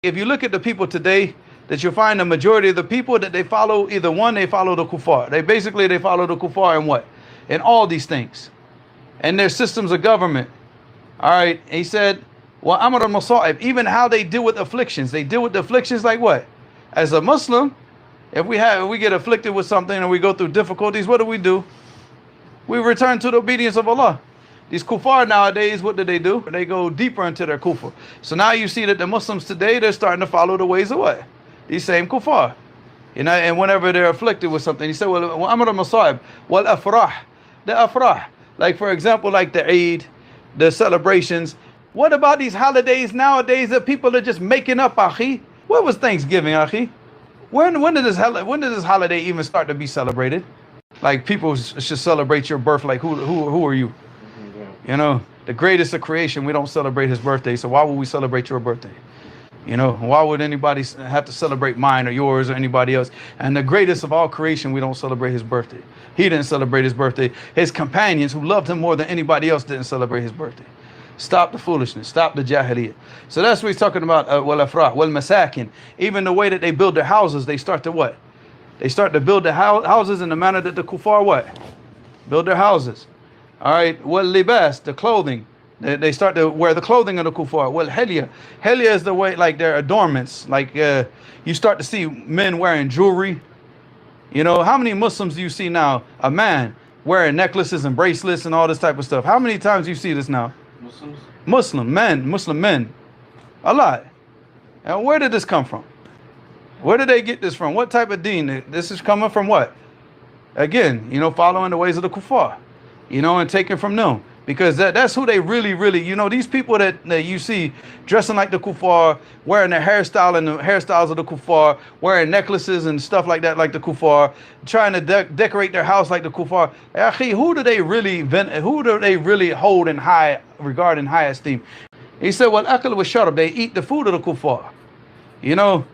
If you look at the people today, that you'll find the majority of the people that they follow, either one, they follow the kuffar. They follow the kuffar in what? In all these things. And their systems of government. All right. He said, well, Amr al-Masa'ib, even how they deal with afflictions. They deal with the afflictions like what? As a Muslim, if we get afflicted with something and we go through difficulties, what do? We return to the obedience of Allah. These kuffar nowadays, what do? They go deeper into their kufr. So now you see that the Muslims today, they're starting to follow the ways of what? These same kuffar. You know, and whenever they're afflicted with something, he said, well, Amr al-Masa'ib, wal afrah. The afrah. Like, for example, like the Eid, the celebrations. What about these holidays nowadays that people are just making up, akhi? What was Thanksgiving, akhi? When did this holiday even start to be celebrated? Like, people should celebrate your birth. Like, who are you? You know, the greatest of creation, we don't celebrate his birthday. So why would we celebrate your birthday? You know, why would anybody have to celebrate mine or yours or anybody else? And the greatest of all creation, we don't celebrate his birthday. He didn't celebrate his birthday. His companions who loved him more than anybody else didn't celebrate his birthday. Stop the foolishness. Stop the jahiliyyah. So that's what he's talking about. Wal afrah, wal masakin. Even the way that they build their houses, they start to what? They start to build the houses in the manner that the kuffar what? Build their houses. All right. Wal libas, the clothing. They start to wear the clothing of the kuffar. Well, hilya. Hilya is the way, like their adornments. Like you start to see men wearing jewelry. You know, how many Muslims do you see now? A man wearing necklaces and bracelets and all this type of stuff. How many times do you see this now? Muslim men. A lot. And where did this come from? Where did they get this from? What type of deen? This is coming from what? Again, you know, following the ways of the kuffar. You know, and taking from them. Because that's who they really, you know, these people that you see dressing like the kuffar, wearing their hairstyle and the hairstyles of the kuffar, wearing necklaces and stuff like that like the kuffar, trying to decorate their house like the kuffar. Akhi, who do they really hold in high regard and high esteem? He said, well, akal wa sharab, they eat the food of the kuffar. You know,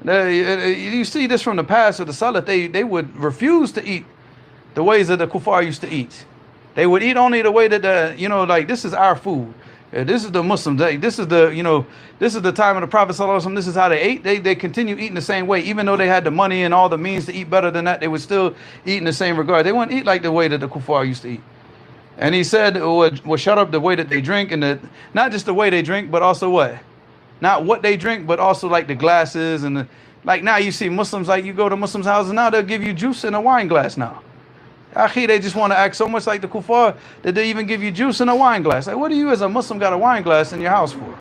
you see this from the past of the Salaf, they would refuse to eat the ways that the kuffar used to eat. They would eat only the way that, you know, like this is our food. This is the Muslim day. This is the, you know, this is the time of the Prophet ﷺ. This is how they ate. They continue eating the same way. Even though they had the money and all the means to eat better than that, they would still eat in the same regard. They wouldn't eat like the way that the kuffar used to eat. And he said, well, shut up the way that they drink, and not just the way they drink, but also what? Not what they drink, but also like the glasses and like now you see Muslims, like you go to Muslims' houses now, they'll give you juice in a wine glass now. Akhi, they just want to act so much like the kuffar that they even give you juice in a wine glass. Like, what do you as a Muslim got a wine glass in your house for?